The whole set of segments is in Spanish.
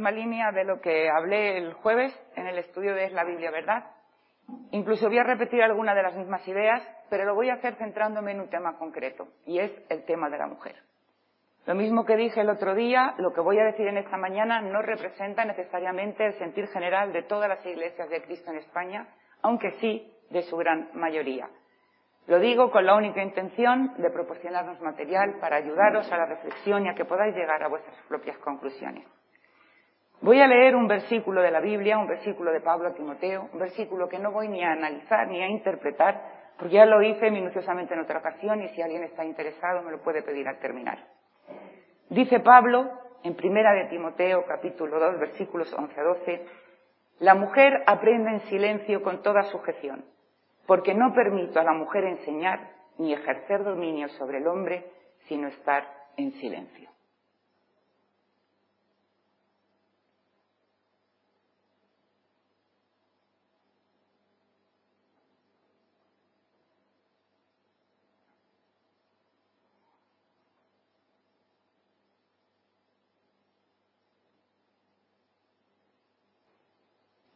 misma línea de lo que hablé el jueves en el estudio de Es la Biblia, ¿verdad? Incluso voy a repetir algunas de las mismas ideas, pero lo voy a hacer centrándome en un tema concreto, y es el tema de la mujer. Lo mismo que dije el otro día, lo que voy a decir en esta mañana no representa necesariamente el sentir general de todas las iglesias de Cristo en España, aunque sí de su gran mayoría. Lo digo con la única intención de proporcionarnos material para ayudaros a la reflexión y a que podáis llegar a vuestras propias conclusiones. Voy a leer un versículo de la Biblia, un versículo de Pablo a Timoteo, un versículo que no voy ni a analizar ni a interpretar, porque ya lo hice minuciosamente en otra ocasión y si alguien está interesado me lo puede pedir al terminar. Dice Pablo, en 1 de Timoteo, capítulo 2, versículos 11 a 12, «La mujer aprende en silencio con toda sujeción, porque no permito a la mujer enseñar ni ejercer dominio sobre el hombre, sino estar en silencio».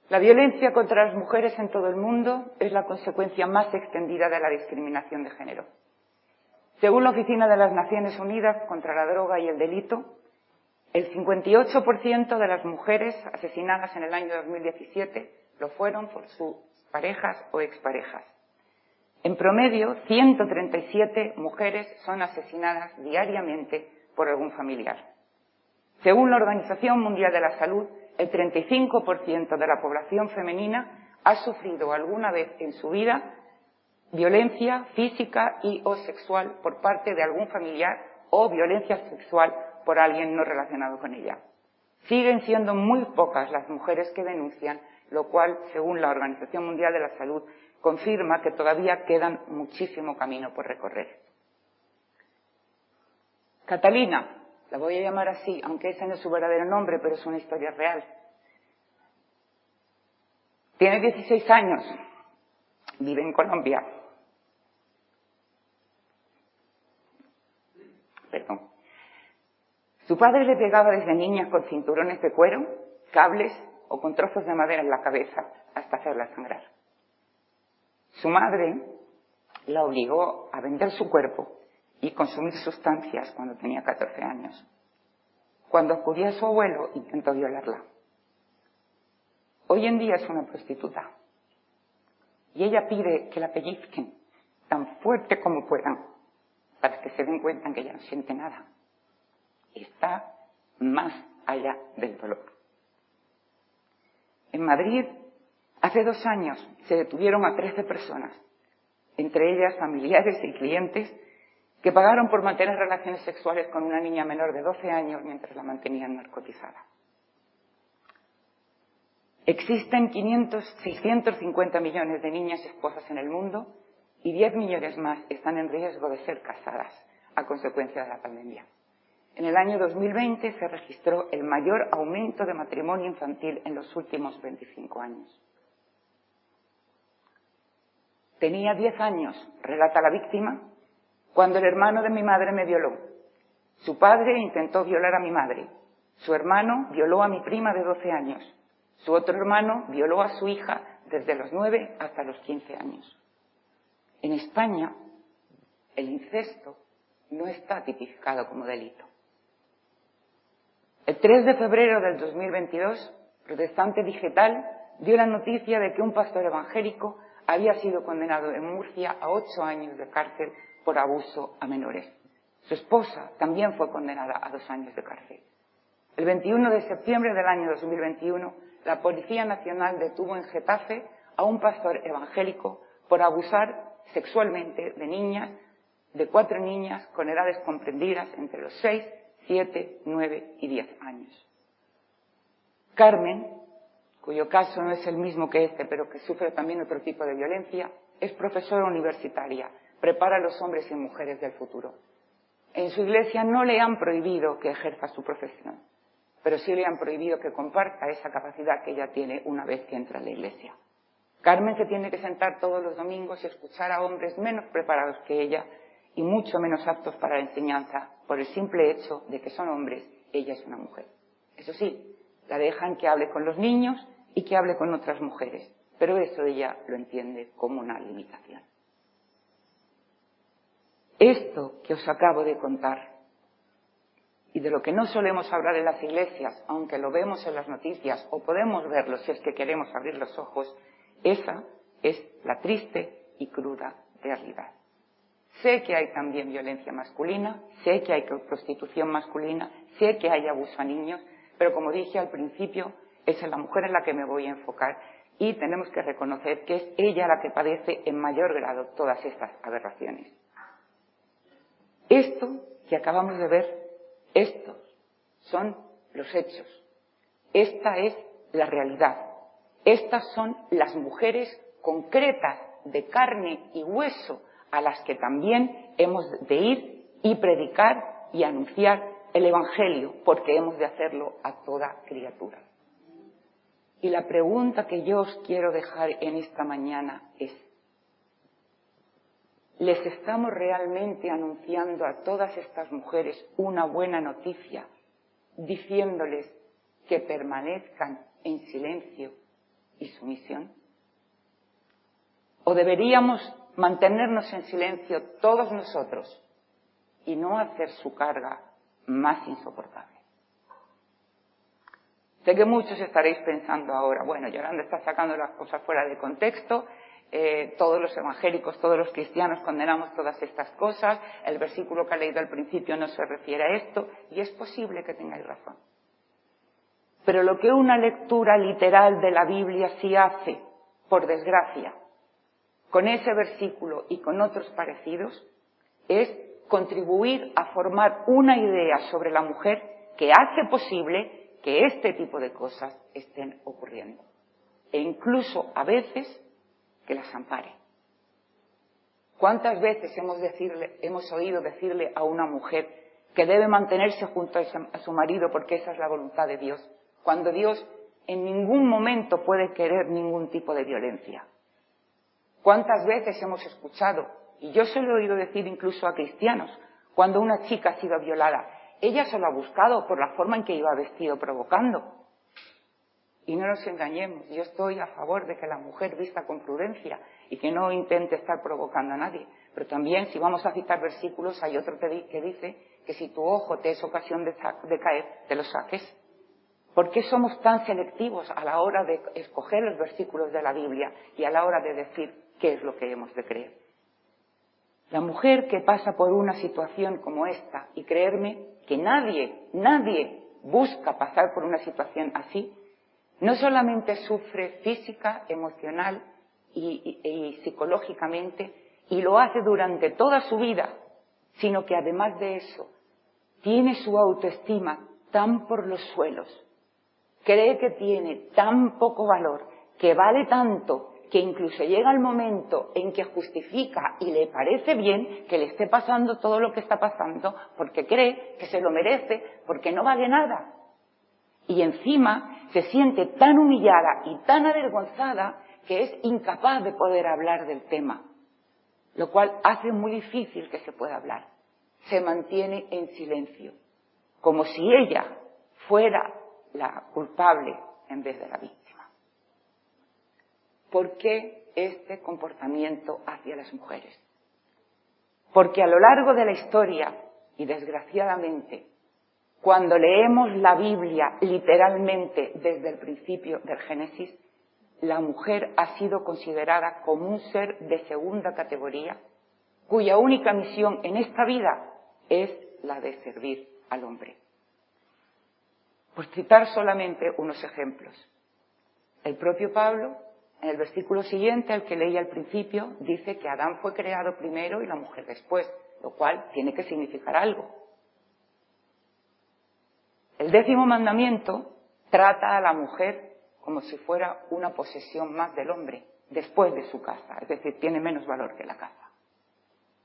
La violencia contra las mujeres en todo el mundo es la consecuencia más extendida de la discriminación de género. Según la Oficina de las Naciones Unidas contra la Droga y el Delito, el 58% de las mujeres asesinadas en el año 2017 lo fueron por sus parejas o exparejas. En promedio, 137 mujeres son asesinadas diariamente por algún familiar. Según la Organización Mundial de la Salud, el 35% de la población femenina ha sufrido alguna vez en su vida violencia física y o sexual por parte de algún familiar o violencia sexual por alguien no relacionado con ella. Siguen siendo muy pocas las mujeres que denuncian, lo cual, según la Organización Mundial de la Salud, confirma que todavía quedan muchísimo camino por recorrer. Catalina, la voy a llamar así, aunque ese no es su verdadero nombre, pero es una historia real. Tiene 16 años, vive en Colombia. Perdón. Su padre le pegaba desde niña con cinturones de cuero, cables o con trozos de madera en la cabeza hasta hacerla sangrar. Su madre la obligó a vender su cuerpo y consumir sustancias cuando tenía 14 años. Cuando acudió a su abuelo, intentó violarla. Hoy en día es una prostituta. Y ella pide que la pellizquen tan fuerte como puedan para que se den cuenta que ella no siente nada. Está más allá del dolor. En Madrid, hace 2 años, se detuvieron a 13 personas, entre ellas familiares y clientes, que pagaron por mantener relaciones sexuales con una niña menor de 12 años mientras la mantenían narcotizada. Existen 650 millones de niñas esposas en el mundo y 10 millones más están en riesgo de ser casadas a consecuencia de la pandemia. En el año 2020 se registró el mayor aumento de matrimonio infantil en los últimos 25 años. Tenía 10 años, relata la víctima, cuando el hermano de mi madre me violó. Su padre intentó violar a mi madre. Su hermano violó a mi prima de 12 años. Su otro hermano violó a su hija desde los 9 hasta los 15 años. En España, el incesto no está tipificado como delito. El 3 de febrero del 2022, Protestante Digital dio la noticia de que un pastor evangélico había sido condenado en Murcia a 8 años de cárcel por abuso a menores. Su esposa también fue condenada a 2 años de cárcel. El 21 de septiembre del año 2021, la Policía Nacional detuvo en Getafe a un pastor evangélico por abusar sexualmente de niñas, de 4 niñas con edades comprendidas entre los 6, 7, 9 y 10 años. Carmen, cuyo caso no es el mismo que este, pero que sufre también otro tipo de violencia, es profesora universitaria, prepara a los hombres y mujeres del futuro. En su iglesia no le han prohibido que ejerza su profesión, pero sí le han prohibido que comparta esa capacidad que ella tiene una vez que entra en la iglesia. Carmen se tiene que sentar todos los domingos y escuchar a hombres menos preparados que ella y mucho menos aptos para la enseñanza por el simple hecho de que son hombres, ella es una mujer. Eso sí, La dejan que hable con los niños y que hable con otras mujeres, pero eso ella lo entiende como una limitación. Esto que os acabo de contar, y de lo que no solemos hablar en las iglesias, aunque lo vemos en las noticias, o podemos verlo si es que queremos abrir los ojos, esa es la triste y cruda realidad. Sé que hay también violencia masculina, sé que hay prostitución masculina, sé que hay abuso a niños, pero como dije al principio, es en la mujer en la que me voy a enfocar y tenemos que reconocer que es ella la que padece en mayor grado todas estas aberraciones. Esto que acabamos de ver, estos son los hechos. Esta es la realidad. Estas son las mujeres concretas de carne y hueso a las que también hemos de ir y predicar y anunciar el Evangelio, porque hemos de hacerlo a toda criatura. Y la pregunta que yo os quiero dejar en esta mañana es: ¿les estamos realmente anunciando a todas estas mujeres una buena noticia, diciéndoles que permanezcan en silencio y sumisión? ¿O deberíamos mantenernos en silencio todos nosotros y no hacer su carga más insoportable? Sé que muchos estaréis pensando ahora, bueno, Yolanda está sacando las cosas fuera de contexto, todos los evangélicos, todos los cristianos condenamos todas estas cosas, el versículo que ha leído al principio no se refiere a esto, y es posible que tengáis razón. Pero lo que una lectura literal de la Biblia sí hace, por desgracia, con ese versículo y con otros parecidos, es contribuir a formar una idea sobre la mujer que hace posible que este tipo de cosas estén ocurriendo. E incluso a veces que las ampare. ¿Cuántas veces hemos oído decirle a una mujer que debe mantenerse junto a su marido porque esa es la voluntad de Dios, cuando Dios en ningún momento puede querer ningún tipo de violencia? ¿Cuántas veces hemos escuchado, y yo se lo he oído decir incluso a cristianos, cuando una chica ha sido violada, ella se lo ha buscado por la forma en que iba vestido provocando? Y no nos engañemos, yo estoy a favor de que la mujer vista con prudencia y que no intente estar provocando a nadie. Pero también, si vamos a citar versículos, hay otro que dice que si tu ojo te es ocasión de caer, te lo saques. ¿Por qué somos tan selectivos a la hora de escoger los versículos de la Biblia y a la hora de decir qué es lo que hemos de creer? La mujer que pasa por una situación como esta, y creerme que nadie busca pasar por una situación así, no solamente sufre física, emocional y psicológicamente, y lo hace durante toda su vida, sino que además de eso, tiene su autoestima tan por los suelos, cree que tiene tan poco valor, que vale tanto, que incluso llega el momento en que justifica y le parece bien que le esté pasando todo lo que está pasando, porque cree que se lo merece, porque no vale nada. Y encima se siente tan humillada y tan avergonzada que es incapaz de poder hablar del tema, lo cual hace muy difícil que se pueda hablar. Se mantiene en silencio, como si ella fuera la culpable en vez de la víctima. ¿Por qué este comportamiento hacia las mujeres? Porque a lo largo de la historia, y desgraciadamente, cuando leemos la Biblia literalmente desde el principio del Génesis, la mujer ha sido considerada como un ser de segunda categoría, cuya única misión en esta vida es la de servir al hombre. Por citar solamente unos ejemplos. El propio Pablo, en el versículo siguiente, al que leí al principio, dice que Adán fue creado primero y la mujer después, lo cual tiene que significar algo. El 10º mandamiento trata a la mujer como si fuera una posesión más del hombre, después de su casa, es decir, tiene menos valor que la casa.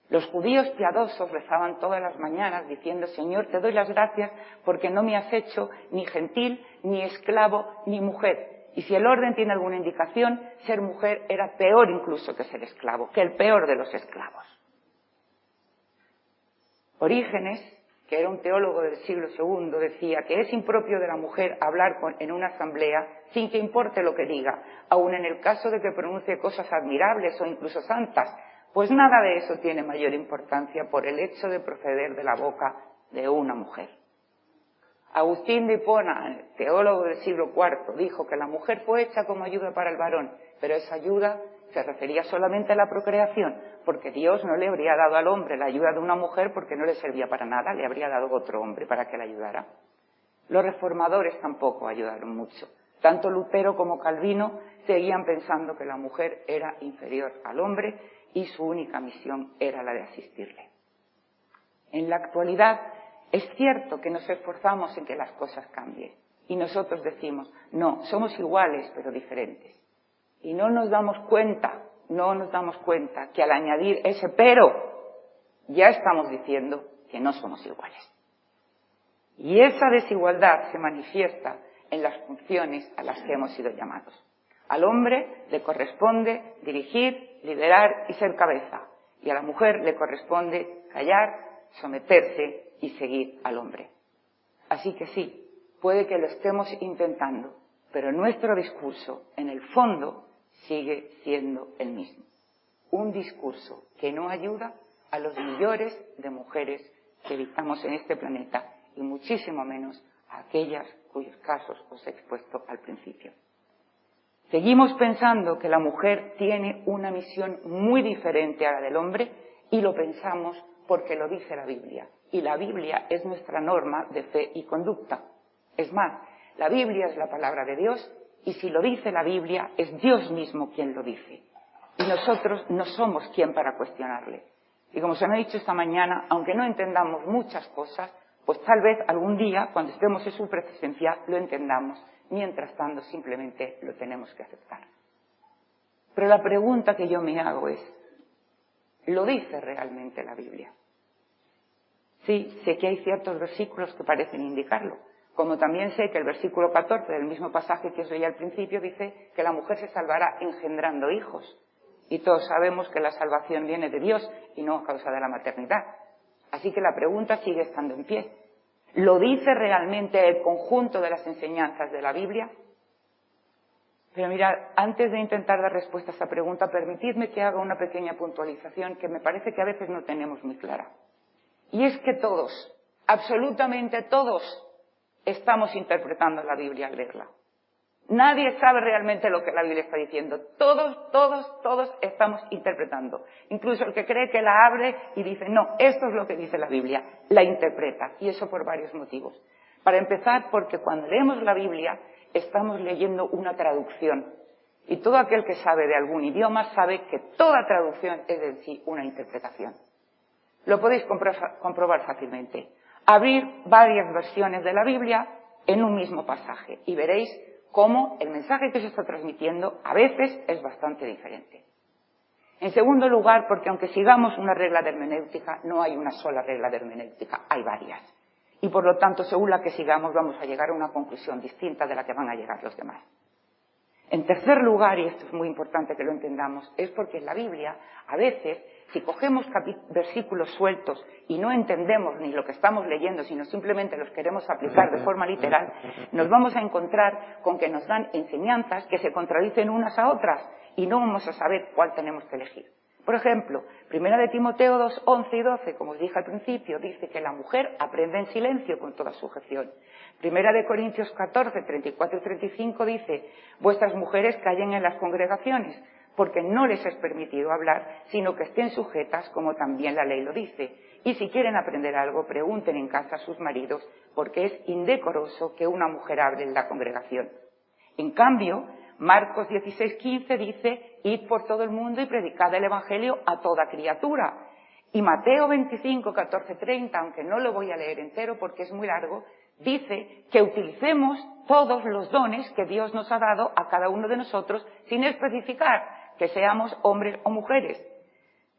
Los judíos piadosos rezaban todas las mañanas diciendo: Señor, te doy las gracias porque no me has hecho ni gentil, ni esclavo, ni mujer. Y si el orden tiene alguna indicación, ser mujer era peor incluso que ser esclavo, que el peor de los esclavos. Orígenes, que era un teólogo del siglo II, decía que es impropio de la mujer hablar en una asamblea sin que importe lo que diga, aun en el caso de que pronuncie cosas admirables o incluso santas, pues nada de eso tiene mayor importancia por el hecho de proceder de la boca de una mujer. Agustín de Hipona, teólogo del siglo IV, dijo que la mujer fue hecha como ayuda para el varón, pero esa ayuda se refería solamente a la procreación, porque Dios no le habría dado al hombre la ayuda de una mujer porque no le servía para nada, le habría dado otro hombre para que le ayudara. Los reformadores tampoco ayudaron mucho. Tanto Lutero como Calvino seguían pensando que la mujer era inferior al hombre y su única misión era la de asistirle. En la actualidad es cierto que nos esforzamos en que las cosas cambien y nosotros decimos, no, somos iguales pero diferentes. Y no nos damos cuenta que al añadir ese pero, ya estamos diciendo que no somos iguales. Y esa desigualdad se manifiesta en las funciones a las que hemos sido llamados. Al hombre le corresponde dirigir, liderar y ser cabeza, y a la mujer le corresponde callar, someterse y seguir al hombre. Así que sí, puede que lo estemos intentando, pero nuestro discurso, en el fondo, sigue siendo el mismo. Un discurso que no ayuda a los millones de mujeres que habitamos en este planeta y muchísimo menos a aquellas cuyos casos os he expuesto al principio. Seguimos pensando que la mujer tiene una misión muy diferente a la del hombre y lo pensamos porque lo dice la Biblia. Y la Biblia es nuestra norma de fe y conducta. Es más, la Biblia es la palabra de Dios y si lo dice la Biblia es Dios mismo quien lo dice. Y nosotros no somos quien para cuestionarle. Y como se me ha dicho esta mañana, aunque no entendamos muchas cosas, pues tal vez algún día, cuando estemos en su presencia, lo entendamos. Mientras tanto, simplemente lo tenemos que aceptar. Pero la pregunta que yo me hago es, ¿lo dice realmente la Biblia? Sí, sé que hay ciertos versículos que parecen indicarlo, como también sé que el versículo 14 del mismo pasaje que os leí al principio dice que la mujer se salvará engendrando hijos. Y todos sabemos que la salvación viene de Dios y no a causa de la maternidad. Así que la pregunta sigue estando en pie. ¿Lo dice realmente el conjunto de las enseñanzas de la Biblia? Pero mirad, antes de intentar dar respuesta a esta pregunta, permitidme que haga una pequeña puntualización que me parece que a veces no tenemos muy clara. Y es que todos, absolutamente todos, estamos interpretando la Biblia al leerla. Nadie sabe realmente lo que la Biblia está diciendo. Todos estamos interpretando. Incluso el que cree que la abre y dice, no, esto es lo que dice la Biblia, la interpreta. Y eso por varios motivos. Para empezar, porque cuando leemos la Biblia, estamos leyendo una traducción. Y todo aquel que sabe de algún idioma sabe que toda traducción es en sí una interpretación. Lo podéis comprobar fácilmente. Abrir varias versiones de la Biblia en un mismo pasaje y veréis cómo el mensaje que se está transmitiendo a veces es bastante diferente. En segundo lugar, porque aunque sigamos una regla de hermenéutica, no hay una sola regla de hermenéutica, hay varias. Y por lo tanto, según la que sigamos, vamos a llegar a una conclusión distinta de la que van a llegar los demás. En tercer lugar, y esto es muy importante que lo entendamos, es porque en la Biblia, a veces, si cogemos versículos sueltos y no entendemos ni lo que estamos leyendo, sino simplemente los queremos aplicar de forma literal, nos vamos a encontrar con que nos dan enseñanzas que se contradicen unas a otras y no vamos a saber cuál tenemos que elegir. Por ejemplo, 1 de Timoteo 2, 11 y 12, como os dije al principio, dice que la mujer aprende en silencio con toda sujeción. 1 de Corintios 14, 34 y 35 dice, vuestras mujeres callen en las congregaciones, porque no les es permitido hablar, sino que estén sujetas como también la ley lo dice. Y si quieren aprender algo, pregunten en casa a sus maridos, porque es indecoroso que una mujer hable en la congregación. En cambio, Marcos 16:15 dice, id por todo el mundo y predicad el evangelio a toda criatura. Y Mateo 25, 14, 30, aunque no lo voy a leer entero porque es muy largo, dice que utilicemos todos los dones que Dios nos ha dado a cada uno de nosotros sin especificar que seamos hombres o mujeres.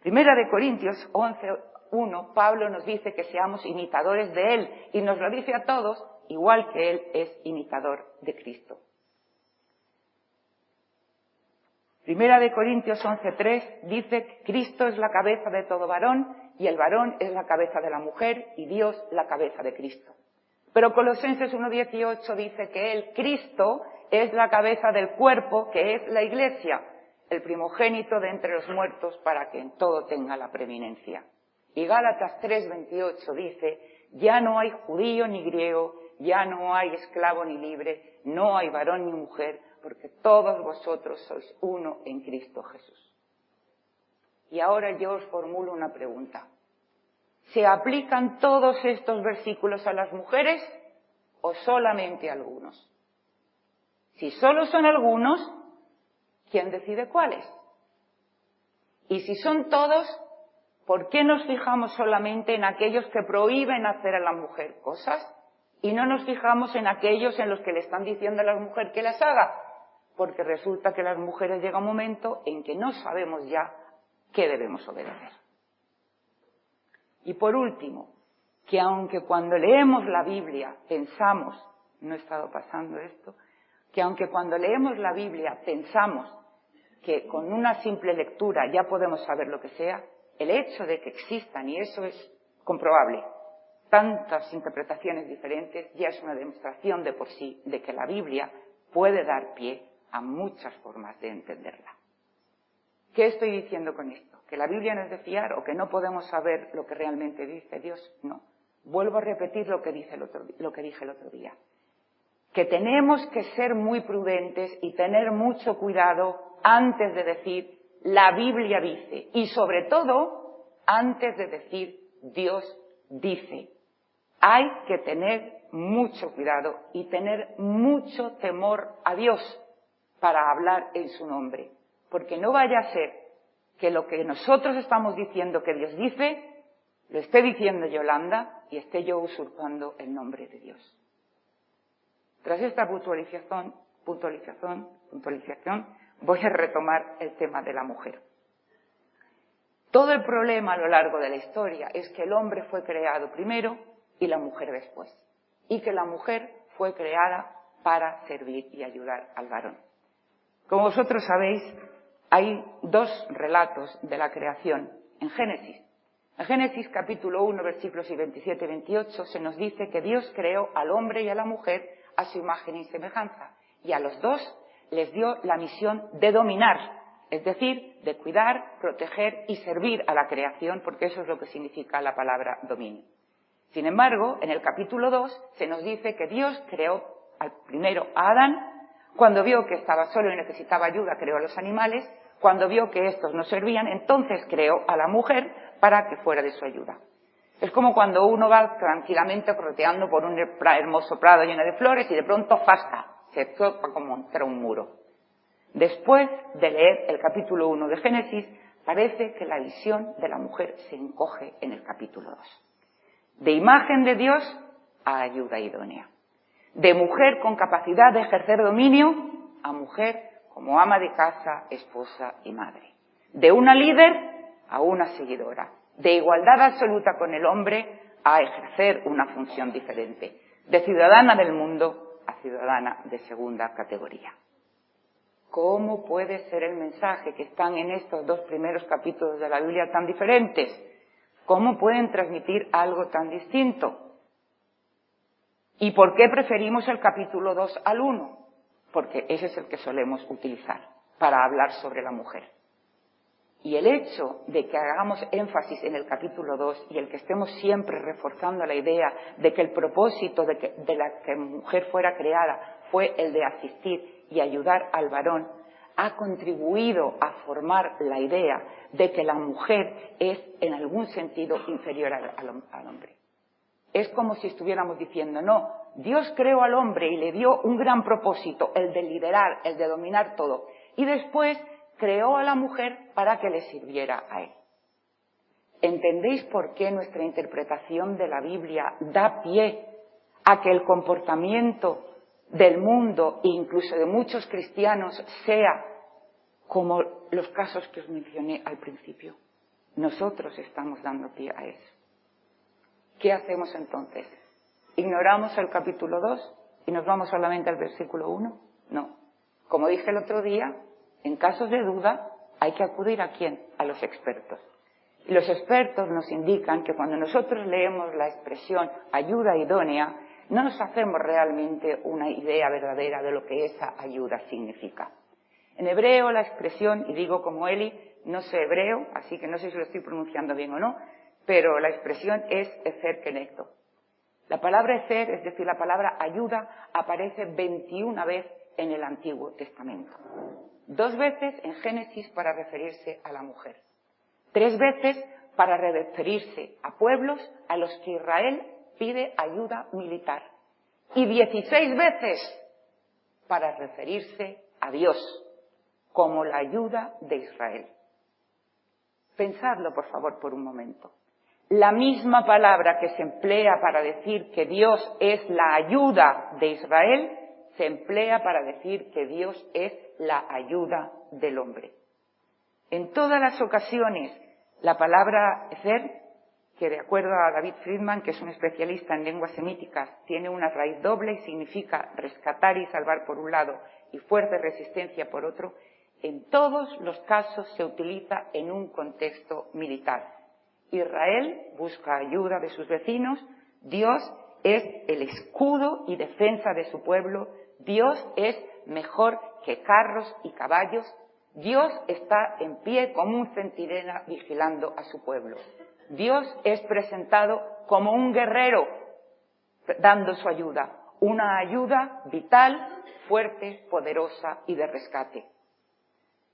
1 de Corintios 11:1, Pablo nos dice que seamos imitadores de Él y nos lo dice a todos, igual que Él es imitador de Cristo. 1 de Corintios 11:3 dice que Cristo es la cabeza de todo varón y el varón es la cabeza de la mujer y Dios la cabeza de Cristo. Pero Colosenses 1:18 dice que el Cristo es la cabeza del cuerpo, que es la Iglesia, el primogénito de entre los muertos para que en todo tenga la preeminencia. Y Gálatas 3:28 dice, ya no hay judío ni griego, ya no hay esclavo ni libre, no hay varón ni mujer, porque todos vosotros sois uno en Cristo Jesús. Y ahora yo os formulo una pregunta. ¿Se aplican todos estos versículos a las mujeres o solamente a algunos? Si solo son algunos, ¿quién decide cuáles? Y si son todos, ¿por qué nos fijamos solamente en aquellos que prohíben hacer a la mujer cosas y no nos fijamos en aquellos en los que le están diciendo a la mujer que las haga? Porque resulta que las mujeres llega un momento en que no sabemos ya qué debemos obedecer. Y por último, que aunque cuando leemos la Biblia pensamos, no he estado pasando esto, que aunque cuando leemos la Biblia pensamos que con una simple lectura ya podemos saber lo que sea, el hecho de que existan, y eso es comprobable, tantas interpretaciones diferentes, ya es una demostración de por sí de que la Biblia puede dar pie a muchas formas de entenderla. ¿Qué estoy diciendo con esto? ¿Que la Biblia no es de fiar o que no podemos saber lo que realmente dice Dios? No. Vuelvo a repetir lo que dije el otro día. Que tenemos que ser muy prudentes y tener mucho cuidado antes de decir la Biblia dice, y sobre todo antes de decir Dios dice. Hay que tener mucho cuidado y tener mucho temor a Dios para hablar en su nombre, porque no vaya a ser que lo que nosotros estamos diciendo que Dios dice, lo esté diciendo Yolanda y esté yo usurpando el nombre de Dios. Tras esta puntualización, voy a retomar el tema de la mujer. Todo el problema a lo largo de la historia es que el hombre fue creado primero y la mujer después, y que la mujer fue creada para servir y ayudar al varón. Como vosotros sabéis, hay dos relatos de la creación en Génesis. En Génesis capítulo 1, versículos 27 y 28, se nos dice que Dios creó al hombre y a la mujer a su imagen y semejanza, y a los dos les dio la misión de dominar, es decir, de cuidar, proteger y servir a la creación, porque eso es lo que significa la palabra dominio. Sin embargo, en el capítulo 2 se nos dice que Dios creó primero a Adán. Cuando vio que estaba solo y necesitaba ayuda, creó a los animales. Cuando vio que estos no servían, entonces creó a la mujer para que fuera de su ayuda. Es como cuando uno va tranquilamente correteando por un hermoso prado lleno de flores y de pronto ¡fasca! Se choca como contra un muro. Después de leer el capítulo 1 de Génesis, parece que la visión de la mujer se encoge en el capítulo 2. De imagen de Dios a ayuda idónea. De mujer con capacidad de ejercer dominio a mujer como ama de casa, esposa y madre. De una líder a una seguidora. De igualdad absoluta con el hombre a ejercer una función diferente. De ciudadana del mundo a ciudadana de segunda categoría. ¿Cómo puede ser el mensaje que están en estos dos primeros capítulos de la Biblia tan diferentes? ¿Cómo pueden transmitir algo tan distinto? ¿Y por qué preferimos el capítulo 2 al 1? Porque ese es el que solemos utilizar para hablar sobre la mujer. Y el hecho de que hagamos énfasis en el capítulo 2 y el que estemos siempre reforzando la idea de que el propósito de la que mujer fuera creada fue el de asistir y ayudar al varón, ha contribuido a formar la idea de que la mujer es en algún sentido inferior al hombre. Es como si estuviéramos diciendo, no, Dios creó al hombre y le dio un gran propósito, el de liderar, el de dominar todo, y después creó a la mujer para que le sirviera a él. ¿Entendéis por qué nuestra interpretación de la Biblia da pie a que el comportamiento del mundo e incluso de muchos cristianos sea como los casos que os mencioné al principio? Nosotros estamos dando pie a eso. ¿Qué hacemos entonces? ¿Ignoramos el capítulo 2 y nos vamos solamente al versículo 1? No. Como dije el otro día, en casos de duda hay que acudir ¿a quién? A los expertos. Y los expertos nos indican que cuando nosotros leemos la expresión ayuda idónea, no nos hacemos realmente una idea verdadera de lo que esa ayuda significa. En hebreo la expresión, y digo como Eli, no sé hebreo, así que no sé si lo estoy pronunciando bien o no, pero la expresión es ezer kenegdo. La palabra ezer, es decir, la palabra ayuda, aparece 21 veces en el Antiguo Testamento. 2 veces en Génesis para referirse a la mujer. 3 veces para referirse a pueblos a los que Israel pide ayuda militar. Y 16 veces para referirse a Dios como la ayuda de Israel. Pensadlo, por favor, por un momento. La misma palabra que se emplea para decir que Dios es la ayuda de Israel, se emplea para decir que Dios es la ayuda del hombre. En todas las ocasiones, la palabra ezer, que de acuerdo a David Friedman, que es un especialista en lenguas semíticas, tiene una raíz doble y significa rescatar y salvar por un lado y fuerza y resistencia por otro, en todos los casos se utiliza en un contexto militar. Israel busca ayuda de sus vecinos, Dios es el escudo y defensa de su pueblo, Dios es mejor que carros y caballos, Dios está en pie como un centinela vigilando a su pueblo. Dios es presentado como un guerrero dando su ayuda, una ayuda vital, fuerte, poderosa y de rescate.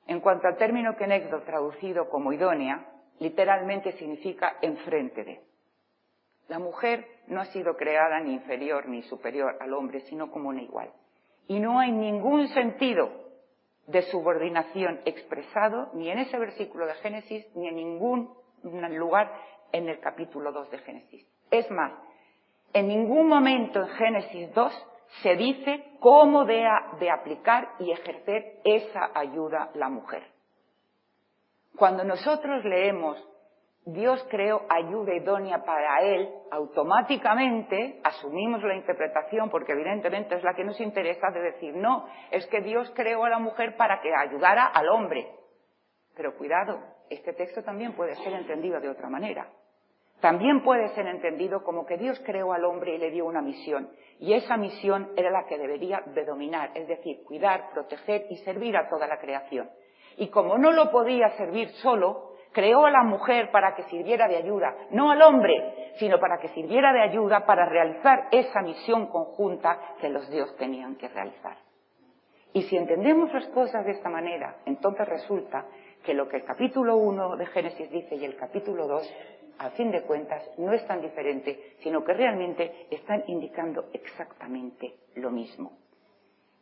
En cuanto al término kenegdo, traducido como idónea, literalmente significa enfrente de. La mujer no ha sido creada ni inferior ni superior al hombre, sino como una igual. Y no hay ningún sentido de subordinación expresado ni en ese versículo de Génesis ni en ningún lugar en el capítulo 2 de Génesis. Es más, en ningún momento en Génesis 2 se dice cómo de aplicar y ejercer esa ayuda la mujer. Cuando nosotros leemos Dios creó ayuda idónea para él, automáticamente asumimos la interpretación, porque evidentemente es la que nos interesa, de decir, no, es que Dios creó a la mujer para que ayudara al hombre. Pero cuidado, este texto también puede ser entendido de otra manera. También puede ser entendido como que Dios creó al hombre y le dio una misión, y esa misión era la que debería de dominar, es decir, cuidar, proteger y servir a toda la creación. Y como no lo podía servir solo, creó a la mujer para que sirviera de ayuda, no al hombre, sino para que sirviera de ayuda para realizar esa misión conjunta que los dioses tenían que realizar. Y si entendemos las cosas de esta manera, entonces resulta que lo que el capítulo 1 de Génesis dice y el capítulo 2, a fin de cuentas, no es tan diferente, sino que realmente están indicando exactamente lo mismo.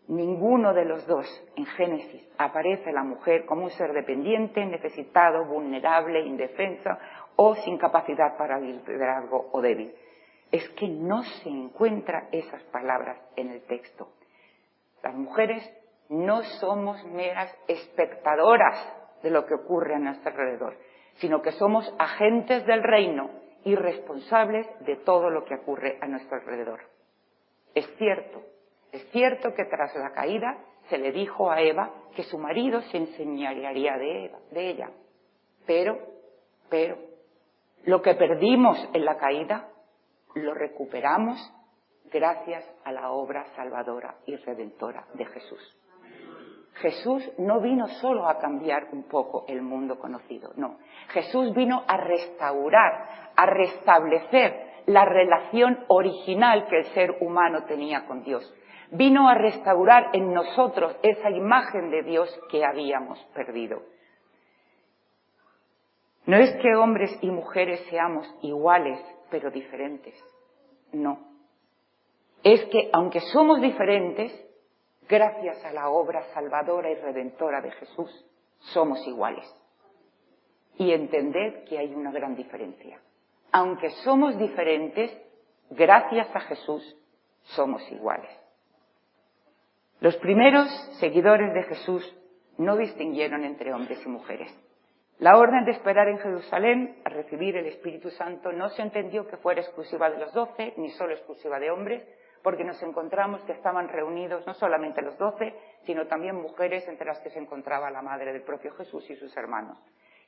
Ninguno de los dos en Génesis aparece la mujer como un ser dependiente, necesitado, vulnerable, indefensa o sin capacidad para liderazgo o débil. Es que no se encuentran esas palabras en el texto. Las mujeres no somos meras espectadoras de lo que ocurre a nuestro alrededor, sino que somos agentes del reino y responsables de todo lo que ocurre a nuestro alrededor. Es cierto que tras la caída se le dijo a Eva que su marido se enseñaría de ella. Pero, lo que perdimos en la caída, lo recuperamos gracias a la obra salvadora y redentora de Jesús. Jesús no vino solo a cambiar un poco el mundo conocido, no. Jesús vino a restaurar, a restablecer la relación original que el ser humano tenía con Dios. Vino a restaurar en nosotros esa imagen de Dios que habíamos perdido. No es que hombres y mujeres seamos iguales, pero diferentes. No. Es que, aunque somos diferentes, gracias a la obra salvadora y redentora de Jesús, somos iguales. Y entended que hay una gran diferencia. Aunque somos diferentes, gracias a Jesús, somos iguales. Los primeros seguidores de Jesús no distinguieron entre hombres y mujeres. La orden de esperar en Jerusalén a recibir el Espíritu Santo no se entendió que fuera exclusiva de los 12, ni solo exclusiva de hombres, porque nos encontramos que estaban reunidos no solamente los 12, sino también mujeres entre las que se encontraba la madre del propio Jesús y sus hermanos.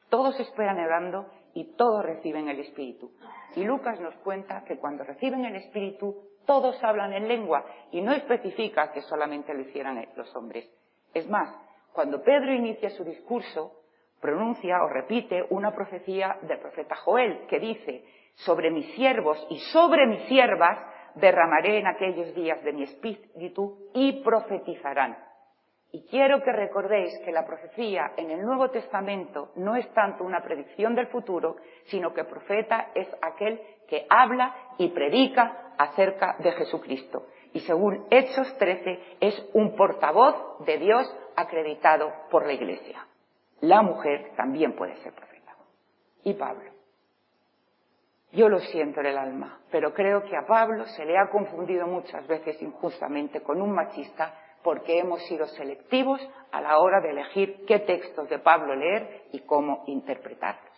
Todos esperan orando y todos reciben el Espíritu. Y Lucas nos cuenta que cuando reciben el Espíritu, todos hablan en lengua, y no especifica que solamente lo hicieran los hombres. Es más, cuando Pedro inicia su discurso, pronuncia o repite una profecía del profeta Joel, que dice: sobre mis siervos y sobre mis siervas derramaré en aquellos días de mi espíritu y profetizarán. Y quiero que recordéis que la profecía en el Nuevo Testamento no es tanto una predicción del futuro, sino que profeta es aquel que habla y predica acerca de Jesucristo. Y según Hechos 13, es un portavoz de Dios acreditado por la Iglesia. La mujer también puede ser profeta. Y Pablo. Yo lo siento en el alma, pero creo que a Pablo se le ha confundido muchas veces injustamente con un machista, porque hemos sido selectivos a la hora de elegir qué textos de Pablo leer y cómo interpretarlos.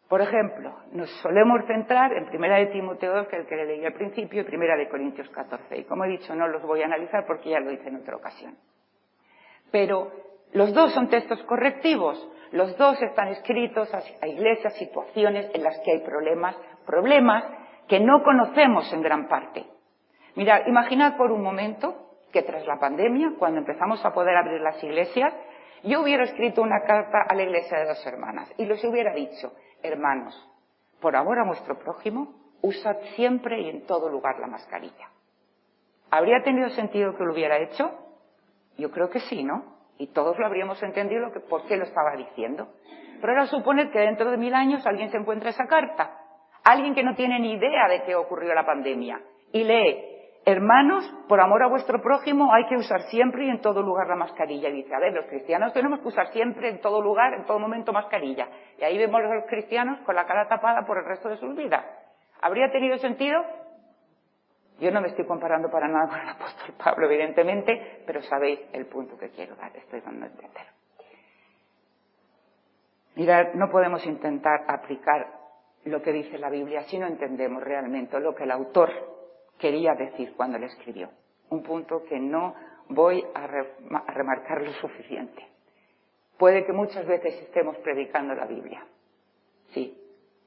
Por ejemplo, nos solemos centrar en 1 de Timoteo, que es el que le leí al principio, y 1 de Corintios 14. Y como he dicho, no los voy a analizar porque ya lo hice en otra ocasión. Pero los dos son textos correctivos. Los dos están escritos a iglesias, situaciones en las que hay problemas que no conocemos en gran parte. Mirad, imaginad por un momento que tras la pandemia, cuando empezamos a poder abrir las iglesias, yo hubiera escrito una carta a la iglesia de 2 hermanas y les hubiera dicho: hermanos, por amor a vuestro prójimo, usad siempre y en todo lugar la mascarilla. ¿Habría tenido sentido que lo hubiera hecho? Yo creo que sí, ¿no? Y todos lo habríamos entendido por qué lo estaba diciendo. Pero ahora suponer que dentro de 1000 años alguien se encuentra esa carta, alguien que no tiene ni idea de qué ocurrió la pandemia, y lee: hermanos, por amor a vuestro prójimo hay que usar siempre y en todo lugar la mascarilla. Y dice: a ver, los cristianos tenemos que usar siempre, en todo lugar, en todo momento mascarilla. Y ahí vemos a los cristianos con la cara tapada por el resto de sus vidas. ¿Habría tenido sentido? Yo no me estoy comparando para nada con el apóstol Pablo, evidentemente, pero sabéis el punto que quiero dar, estoy dando a entender. Mirad, no podemos intentar aplicar lo que dice la Biblia si no entendemos realmente lo que el autor quería decir cuando le escribió. Un punto que no voy a remarcar lo suficiente. Puede que muchas veces estemos predicando la Biblia, sí,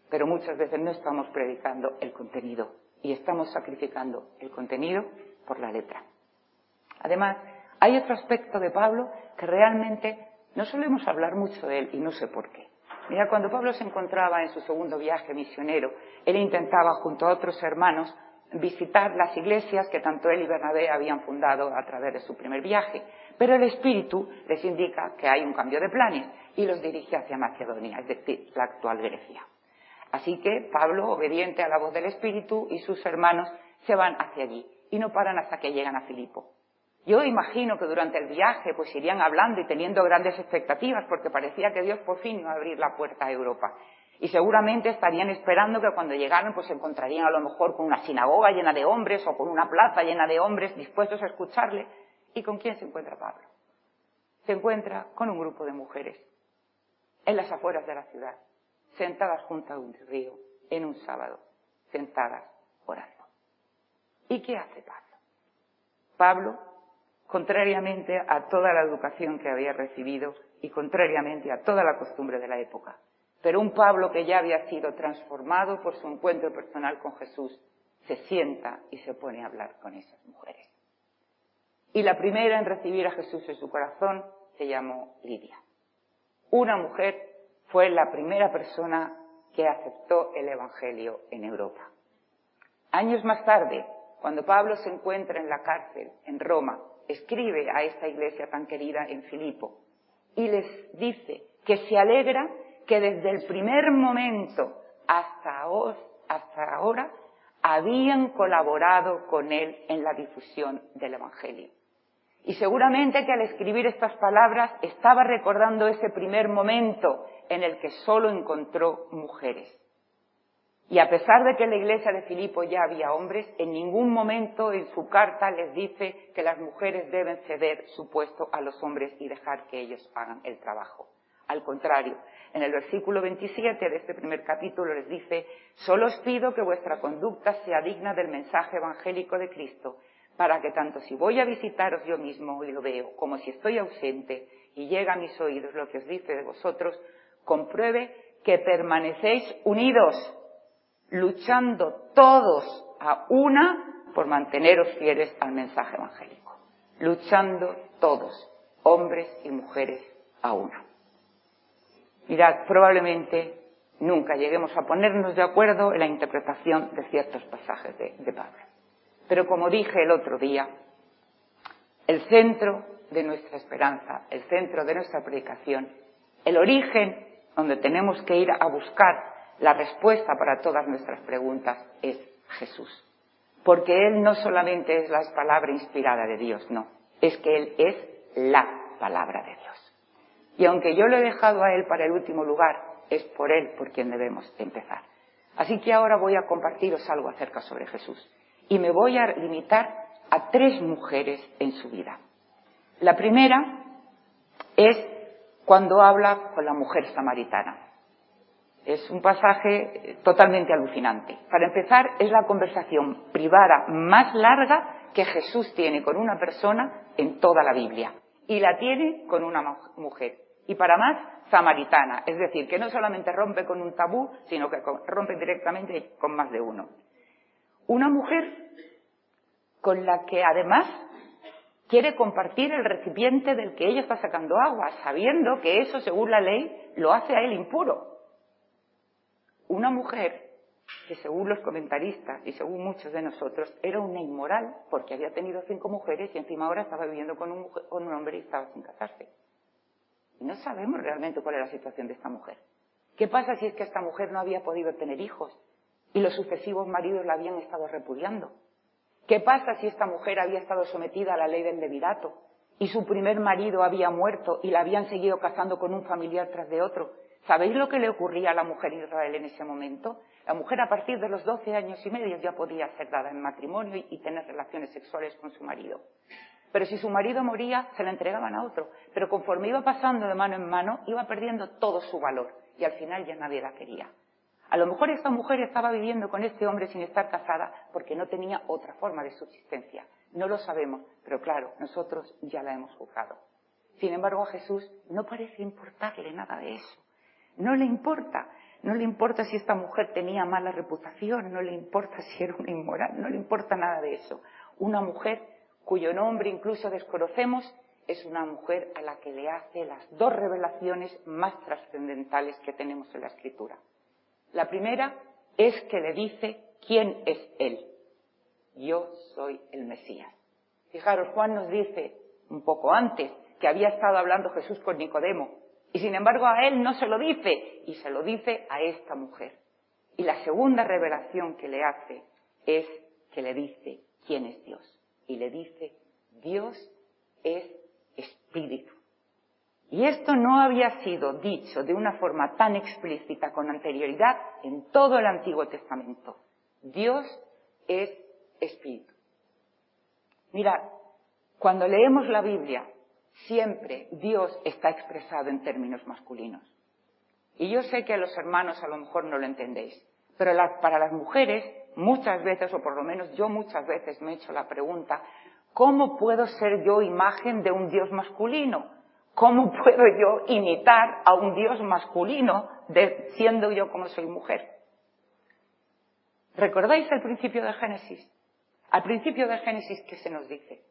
pero muchas veces no estamos predicando el contenido y estamos sacrificando el contenido por la letra. Además, hay otro aspecto de Pablo que realmente no solemos hablar mucho de él y no sé por qué. Mira, cuando Pablo se encontraba en su segundo viaje misionero, él intentaba, junto a otros hermanos, visitar las iglesias que tanto él y Bernabé habían fundado a través de su primer viaje. Pero el Espíritu les indica que hay un cambio de planes y los dirige hacia Macedonia, es decir, la actual Grecia. Así que Pablo, obediente a la voz del Espíritu, y sus hermanos se van hacia allí y no paran hasta que llegan a Filipo. Yo imagino que durante el viaje pues irían hablando y teniendo grandes expectativas, porque parecía que Dios por fin iba a abrir la puerta a Europa. Y seguramente estarían esperando que cuando llegaran pues se encontrarían a lo mejor con una sinagoga llena de hombres o con una plaza llena de hombres dispuestos a escucharle. ¿Y con quién se encuentra Pablo? Se encuentra con un grupo de mujeres en las afueras de la ciudad, sentadas junto a un río en un sábado, sentadas orando. ¿Y qué hace Pablo? Pablo, contrariamente a toda la educación que había recibido y contrariamente a toda la costumbre de la época, pero un Pablo que ya había sido transformado por su encuentro personal con Jesús, se sienta y se pone a hablar con esas mujeres. Y la primera en recibir a Jesús en su corazón se llamó Lidia. Una mujer fue la primera persona que aceptó el Evangelio en Europa. Años más tarde, cuando Pablo se encuentra en la cárcel en Roma, escribe a esta iglesia tan querida en Filipo y les dice que se alegra que desde el primer momento hasta ahora habían colaborado con él en la difusión del Evangelio. Y seguramente que al escribir estas palabras estaba recordando ese primer momento en el que solo encontró mujeres. Y a pesar de que en la iglesia de Filipo ya había hombres, en ningún momento en su carta les dice que las mujeres deben ceder su puesto a los hombres y dejar que ellos hagan el trabajo. Al contrario, en el versículo 27 de este primer capítulo les dice: solo os pido que vuestra conducta sea digna del mensaje evangélico de Cristo, para que tanto si voy a visitaros yo mismo y lo veo, como si estoy ausente y llega a mis oídos lo que os dice de vosotros, compruebe que permanecéis unidos, luchando todos a una por manteneros fieles al mensaje evangélico. Luchando todos, hombres y mujeres a una. Mirad, probablemente nunca lleguemos a ponernos de acuerdo en la interpretación de ciertos pasajes de Pablo. Pero como dije el otro día, el centro de nuestra esperanza, el centro de nuestra predicación, el origen donde tenemos que ir a buscar la respuesta para todas nuestras preguntas es Jesús. Porque Él no solamente es la palabra inspirada de Dios, no, es que Él es la palabra de Dios. Y aunque yo lo he dejado a Él para el último lugar, es por Él por quien debemos empezar. Así que ahora voy a compartiros algo acerca sobre Jesús. Y me voy a limitar a 3 mujeres en su vida. La primera es cuando habla con la mujer samaritana. Es un pasaje totalmente alucinante. Para empezar, es la conversación privada más larga que Jesús tiene con una persona en toda la Biblia. Y la tiene con una mujer. Y para más, samaritana. Es decir, que no solamente rompe con un tabú, sino que rompe directamente con más de uno. Una mujer con la que además quiere compartir el recipiente del que ella está sacando agua, sabiendo que eso, según la ley, lo hace a él impuro. Una mujer que, según los comentaristas y según muchos de nosotros, era una inmoral porque había tenido 5 mujeres y encima ahora estaba viviendo con un hombre y estaba sin casarse. Y no sabemos realmente cuál es la situación de esta mujer. ¿Qué pasa si es que esta mujer no había podido tener hijos y los sucesivos maridos la habían estado repudiando? ¿Qué pasa si esta mujer había estado sometida a la ley del levirato y su primer marido había muerto y la habían seguido casando con un familiar tras de otro? ¿Sabéis lo que le ocurría a la mujer Israel en ese momento? La mujer a partir de los 12 años y medio ya podía ser dada en matrimonio y tener relaciones sexuales con su marido. Pero si su marido moría, se la entregaban a otro. Pero conforme iba pasando de mano en mano, iba perdiendo todo su valor y al final ya nadie la quería. A lo mejor esta mujer estaba viviendo con este hombre sin estar casada porque no tenía otra forma de subsistencia. No lo sabemos, pero claro, nosotros ya la hemos juzgado. Sin embargo, a Jesús no parece importarle nada de eso. No le importa si esta mujer tenía mala reputación, no le importa si era una inmoral, no le importa nada de eso. Una mujer cuyo nombre incluso desconocemos es una mujer a la que le hace las 2 revelaciones más trascendentales que tenemos en la Escritura. La primera es que le dice quién es Él. Yo soy el Mesías. Fijaros, Juan nos dice un poco antes que había estado hablando Jesús con Nicodemo. Y sin embargo a él no se lo dice, y se lo dice a esta mujer. Y la segunda revelación que le hace es que le dice quién es Dios. Y le dice, Dios es espíritu. Y esto no había sido dicho de una forma tan explícita con anterioridad en todo el Antiguo Testamento. Dios es espíritu. Mirad, cuando leemos la Biblia, siempre Dios está expresado en términos masculinos. Y yo sé que a los hermanos a lo mejor no lo entendéis, pero para las mujeres muchas veces, o por lo menos yo muchas veces me he hecho la pregunta, ¿cómo puedo ser yo imagen de un Dios masculino? ¿Cómo puedo yo imitar a un Dios masculino siendo yo como soy mujer? ¿Recordáis el principio de Génesis? Al principio de Génesis, ¿qué se nos dice?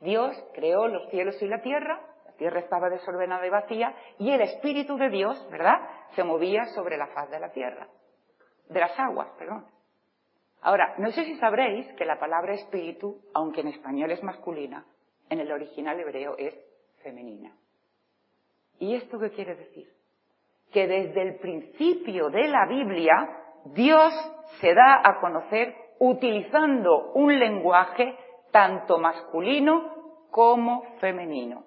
Dios creó los cielos y la tierra estaba desordenada y vacía, y el Espíritu de Dios, ¿verdad?, se movía sobre la faz de la tierra, de las aguas, perdón. Ahora, no sé si sabréis que la palabra espíritu, aunque en español es masculina, en el original hebreo es femenina. ¿Y esto qué quiere decir? Que desde el principio de la Biblia, Dios se da a conocer utilizando un lenguaje tanto masculino como femenino.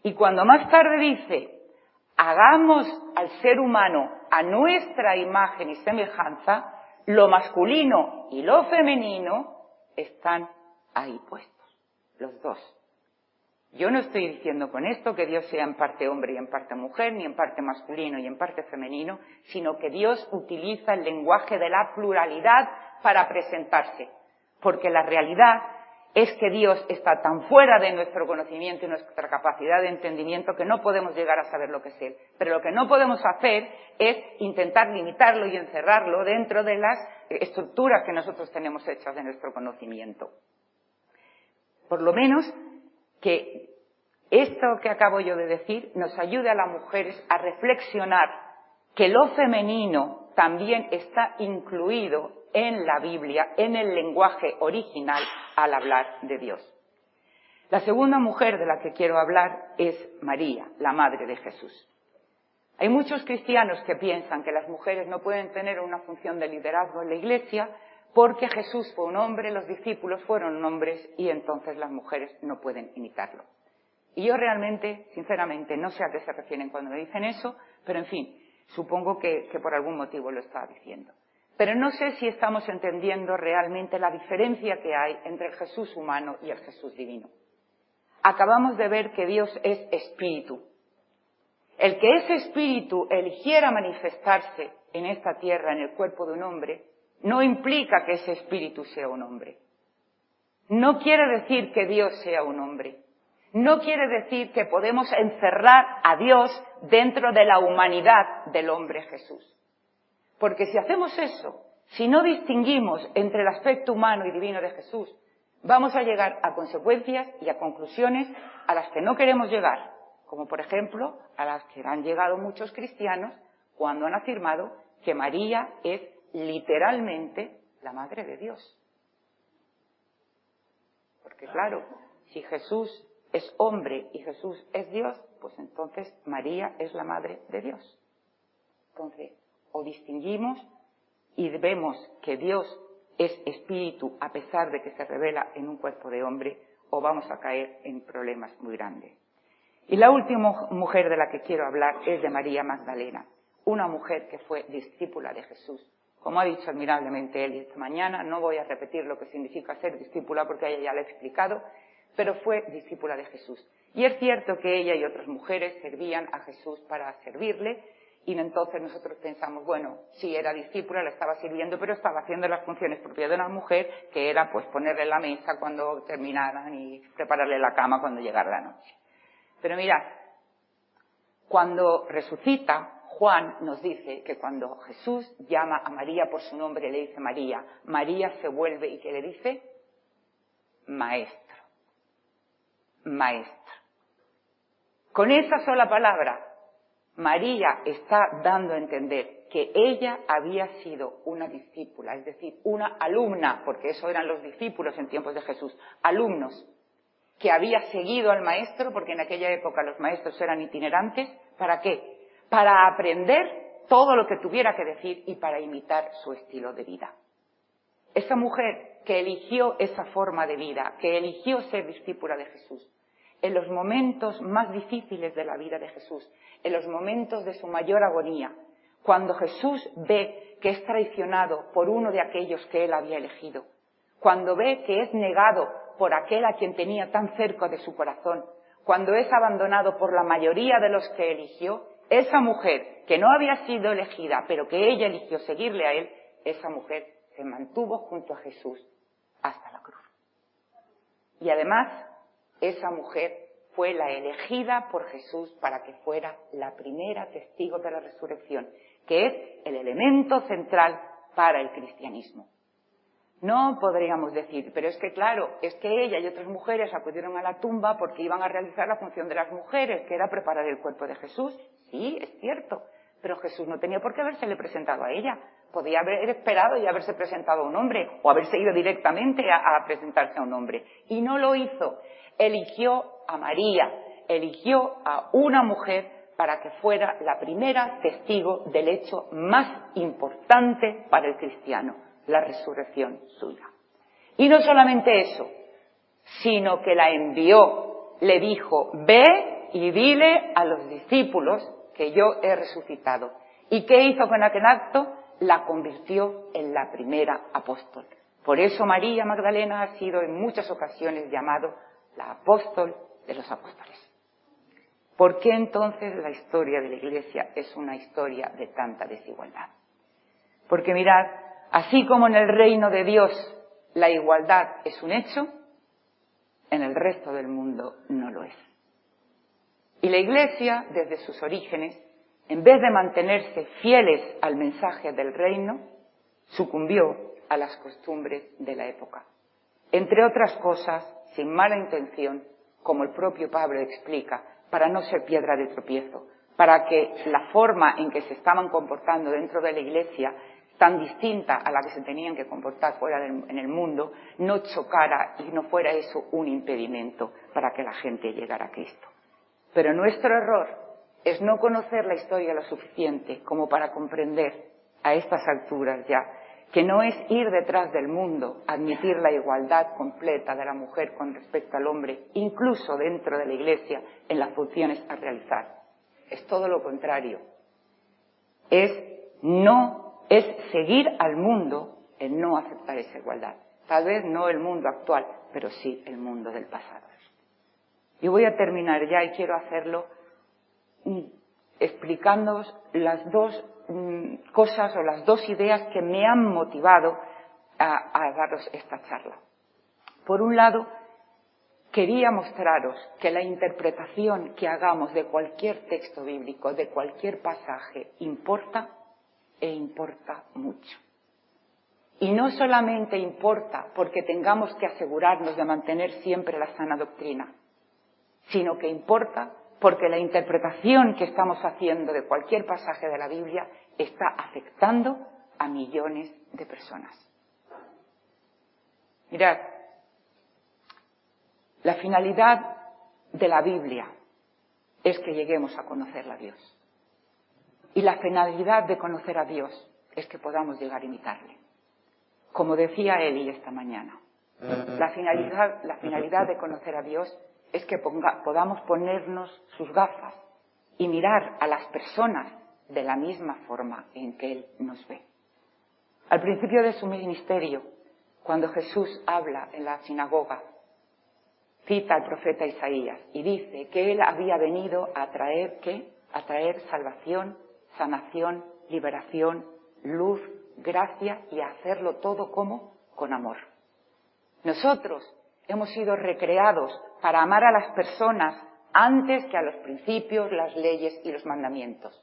Y cuando más tarde dice, hagamos al ser humano a nuestra imagen y semejanza, lo masculino y lo femenino están ahí puestos, los dos. Yo no estoy diciendo con esto que Dios sea en parte hombre y en parte mujer, ni en parte masculino y en parte femenino, sino que Dios utiliza el lenguaje de la pluralidad para presentarse. Porque la realidad es que Dios está tan fuera de nuestro conocimiento y nuestra capacidad de entendimiento que no podemos llegar a saber lo que es Él. Pero lo que no podemos hacer es intentar limitarlo y encerrarlo dentro de las estructuras que nosotros tenemos hechas de nuestro conocimiento. Por lo menos que esto que acabo yo de decir nos ayude a las mujeres a reflexionar que lo femenino también está incluido en la Biblia, en el lenguaje original al hablar de Dios. La segunda mujer de la que quiero hablar es María, la madre de Jesús. Hay muchos cristianos que piensan que las mujeres no pueden tener una función de liderazgo en la Iglesia porque Jesús fue un hombre, los discípulos fueron hombres y entonces las mujeres no pueden imitarlo. Y yo realmente, sinceramente, no sé a qué se refieren cuando me dicen eso, pero en fin, supongo que por algún motivo lo estaba diciendo. Pero no sé si estamos entendiendo realmente la diferencia que hay entre el Jesús humano y el Jesús divino. Acabamos de ver que Dios es espíritu. El que ese espíritu eligiera manifestarse en esta tierra, en el cuerpo de un hombre, no implica que ese espíritu sea un hombre. No quiere decir que Dios sea un hombre. No quiere decir que podemos encerrar a Dios dentro de la humanidad del hombre Jesús. Porque si hacemos eso, si no distinguimos entre el aspecto humano y divino de Jesús, vamos a llegar a consecuencias y a conclusiones a las que no queremos llegar, como por ejemplo a las que han llegado muchos cristianos cuando han afirmado que María es literalmente la Madre de Dios. Porque claro, si Jesús es hombre y Jesús es Dios, pues entonces María es la Madre de Dios. Entonces, o distinguimos y vemos que Dios es espíritu a pesar de que se revela en un cuerpo de hombre, o vamos a caer en problemas muy grandes. Y la última mujer de la que quiero hablar es de María Magdalena, una mujer que fue discípula de Jesús. Como ha dicho admirablemente él esta mañana, no voy a repetir lo que significa ser discípula porque a ella ya lo he explicado, pero fue discípula de Jesús. Y es cierto que ella y otras mujeres servían a Jesús para servirle, y entonces nosotros pensamos, bueno, sí era discípula, la estaba sirviendo, pero estaba haciendo las funciones propias de una mujer, que era pues ponerle la mesa cuando terminaran y prepararle la cama cuando llegara la noche. Pero mirad, cuando resucita, Juan nos dice que cuando Jesús llama a María por su nombre, le dice María, María se vuelve y ¿qué le dice? Maestro. Maestro. Con esa sola palabra, María está dando a entender que ella había sido una discípula, es decir, una alumna, porque eso eran los discípulos en tiempos de Jesús, alumnos, que había seguido al maestro, porque en aquella época los maestros eran itinerantes. ¿Para qué? Para aprender todo lo que tuviera que decir y para imitar su estilo de vida. Esa mujer que eligió esa forma de vida, que eligió ser discípula de Jesús, en los momentos más difíciles de la vida de Jesús, en los momentos de su mayor agonía, cuando Jesús ve que es traicionado por uno de aquellos que él había elegido, cuando ve que es negado por aquel a quien tenía tan cerca de su corazón, cuando es abandonado por la mayoría de los que eligió, esa mujer que no había sido elegida, pero que ella eligió seguirle a él, esa mujer se mantuvo junto a Jesús hasta la cruz. Y además, esa mujer fue la elegida por Jesús para que fuera la primera testigo de la resurrección, que es el elemento central para el cristianismo. No podríamos decir, pero es que claro, es que ella y otras mujeres acudieron a la tumba porque iban a realizar la función de las mujeres, que era preparar el cuerpo de Jesús. Sí, es cierto, pero Jesús no tenía por qué habérsele presentado a ella. Podía haber esperado y haberse presentado a un hombre, o haberse ido directamente a presentarse a un hombre. Y no lo hizo. Eligió a María, eligió a una mujer para que fuera la primera testigo del hecho más importante para el cristiano, la resurrección suya. Y no solamente eso, sino que la envió, le dijo, ve y dile a los discípulos que yo he resucitado. ¿Y qué hizo con aquel acto? La convirtió en la primera apóstol. Por eso María Magdalena ha sido en muchas ocasiones llamado la apóstol de los apóstoles. ¿Por qué entonces la historia de la Iglesia es una historia de tanta desigualdad? Porque mirad, así como en el reino de Dios la igualdad es un hecho, en el resto del mundo no lo es. Y la Iglesia, desde sus orígenes, en vez de mantenerse fieles al mensaje del reino, sucumbió a las costumbres de la época. Entre otras cosas, sin mala intención, como el propio Pablo explica, para no ser piedra de tropiezo, para que la forma en que se estaban comportando dentro de la Iglesia, tan distinta a la que se tenían que comportar fuera en el mundo, no chocara y no fuera eso un impedimento para que la gente llegara a Cristo. Pero nuestro error es no conocer la historia lo suficiente como para comprender a estas alturas ya que no es ir detrás del mundo, admitir la igualdad completa de la mujer con respecto al hombre, incluso dentro de la Iglesia, en las funciones a realizar. Es todo lo contrario. Es seguir al mundo en no aceptar esa igualdad. Tal vez no el mundo actual, pero sí el mundo del pasado. Y voy a terminar ya y quiero hacerlo explicándoos las dos cosas o las dos ideas que me han motivado a daros esta charla. Por un lado, quería mostraros que la interpretación que hagamos de cualquier texto bíblico, de cualquier pasaje, importa e importa mucho. Y no solamente importa porque tengamos que asegurarnos de mantener siempre la sana doctrina, sino que importa porque la interpretación que estamos haciendo de cualquier pasaje de la Biblia está afectando a millones de personas. Mirad, la finalidad de la Biblia es que lleguemos a conocer a Dios. Y la finalidad de conocer a Dios es que podamos llegar a imitarle. Como decía Eli esta mañana, la finalidad de conocer a Dios es que podamos ponernos sus gafas y mirar a las personas de la misma forma en que Él nos ve. Al principio de su ministerio, cuando Jesús habla en la sinagoga, cita al profeta Isaías y dice que Él había venido a traer, ¿qué? A traer salvación, sanación, liberación, luz, gracia y a hacerlo todo como con amor. Nosotros hemos sido recreados para amar a las personas antes que a los principios, las leyes y los mandamientos.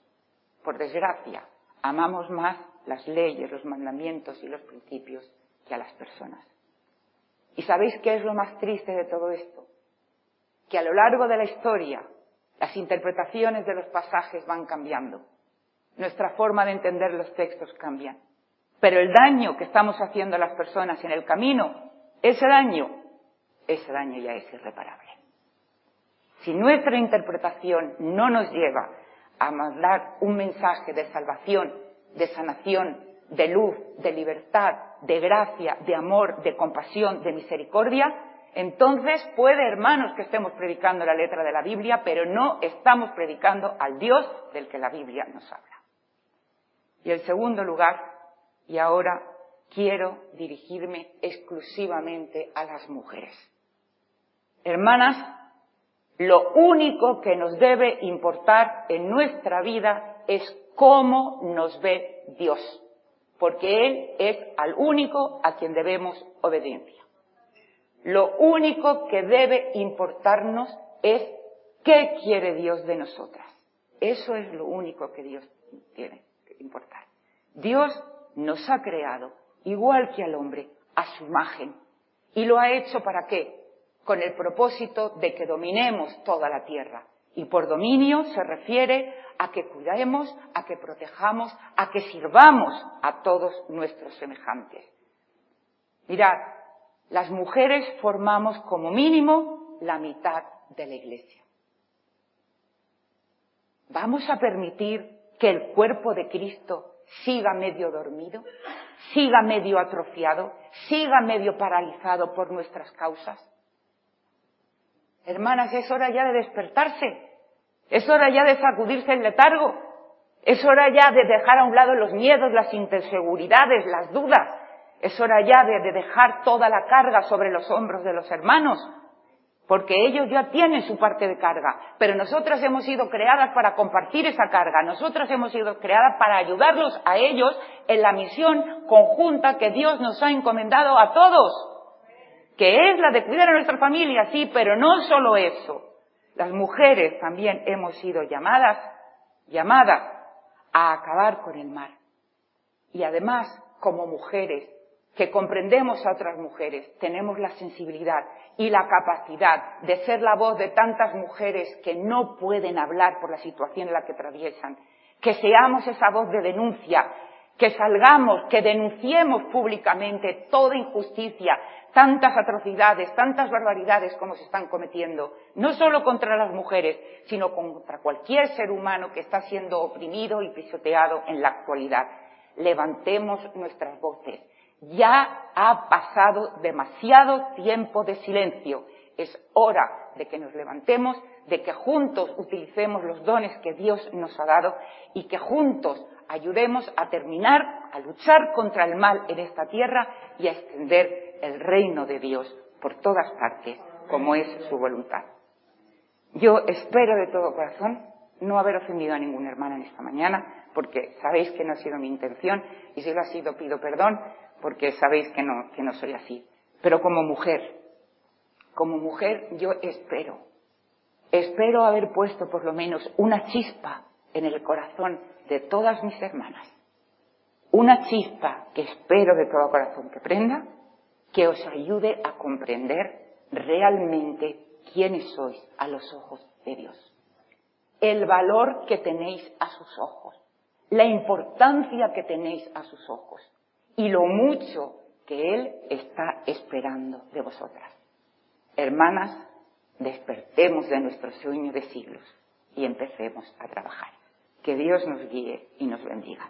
Por desgracia, amamos más las leyes, los mandamientos y los principios que a las personas. ¿Y sabéis qué es lo más triste de todo esto? Que a lo largo de la historia, las interpretaciones de los pasajes van cambiando. Nuestra forma de entender los textos cambia. Pero el daño que estamos haciendo a las personas en el camino, ese daño ya es irreparable. Si nuestra interpretación no nos lleva a mandar un mensaje de salvación, de sanación, de luz, de libertad, de gracia, de amor, de compasión, de misericordia, entonces puede, hermanos, que estemos predicando la letra de la Biblia, pero no estamos predicando al Dios del que la Biblia nos habla. Y en segundo lugar, y ahora quiero dirigirme exclusivamente a las mujeres. Hermanas, lo único que nos debe importar en nuestra vida es cómo nos ve Dios, porque Él es al único a quien debemos obediencia. Lo único que debe importarnos es qué quiere Dios de nosotras. Eso es lo único que Dios tiene que importar. Dios nos ha creado, igual que al hombre, a su imagen. ¿Y lo ha hecho para qué? Con el propósito de que dominemos toda la tierra. Y por dominio se refiere a que cuidemos, a que protejamos, a que sirvamos a todos nuestros semejantes. Mirad, las mujeres formamos como mínimo la mitad de la Iglesia. ¿Vamos a permitir que el cuerpo de Cristo siga medio dormido, siga medio atrofiado, siga medio paralizado por nuestras causas? Hermanas, es hora ya de despertarse, es hora ya de sacudirse el letargo, es hora ya de dejar a un lado los miedos, las inseguridades, las dudas, es hora ya de dejar toda la carga sobre los hombros de los hermanos, porque ellos ya tienen su parte de carga, pero nosotras hemos sido creadas para compartir esa carga, nosotras hemos sido creadas para ayudarlos a ellos en la misión conjunta que Dios nos ha encomendado a todos. que es la de cuidar a nuestra familia, sí, pero no solo eso. Las mujeres también hemos sido llamadas a acabar con el mal. Y además, como mujeres, que comprendemos a otras mujeres, tenemos la sensibilidad y la capacidad de ser la voz de tantas mujeres que no pueden hablar por la situación en la que atraviesan, que seamos esa voz de denuncia, que salgamos, que denunciemos públicamente toda injusticia, tantas atrocidades, tantas barbaridades como se están cometiendo, no solo contra las mujeres, sino contra cualquier ser humano que está siendo oprimido y pisoteado en la actualidad. Levantemos nuestras voces. Ya ha pasado demasiado tiempo de silencio. Es hora de que nos levantemos, de que juntos utilicemos los dones que Dios nos ha dado y que juntos ayudemos a terminar, a luchar contra el mal en esta tierra y a extender el reino de Dios por todas partes, como es su voluntad. Yo espero de todo corazón no haber ofendido a ninguna hermana en esta mañana, porque sabéis que no ha sido mi intención, y si lo ha sido pido perdón, porque sabéis que no soy así. Pero como mujer yo espero haber puesto por lo menos una chispa en el corazón de todas mis hermanas. Una chispa que espero de todo corazón que prenda, que os ayude a comprender realmente quiénes sois a los ojos de Dios. El valor que tenéis a sus ojos, la importancia que tenéis a sus ojos y lo mucho que Él está esperando de vosotras. Hermanas, despertemos de nuestro sueño de siglos y empecemos a trabajar. Que Dios nos guíe y nos bendiga.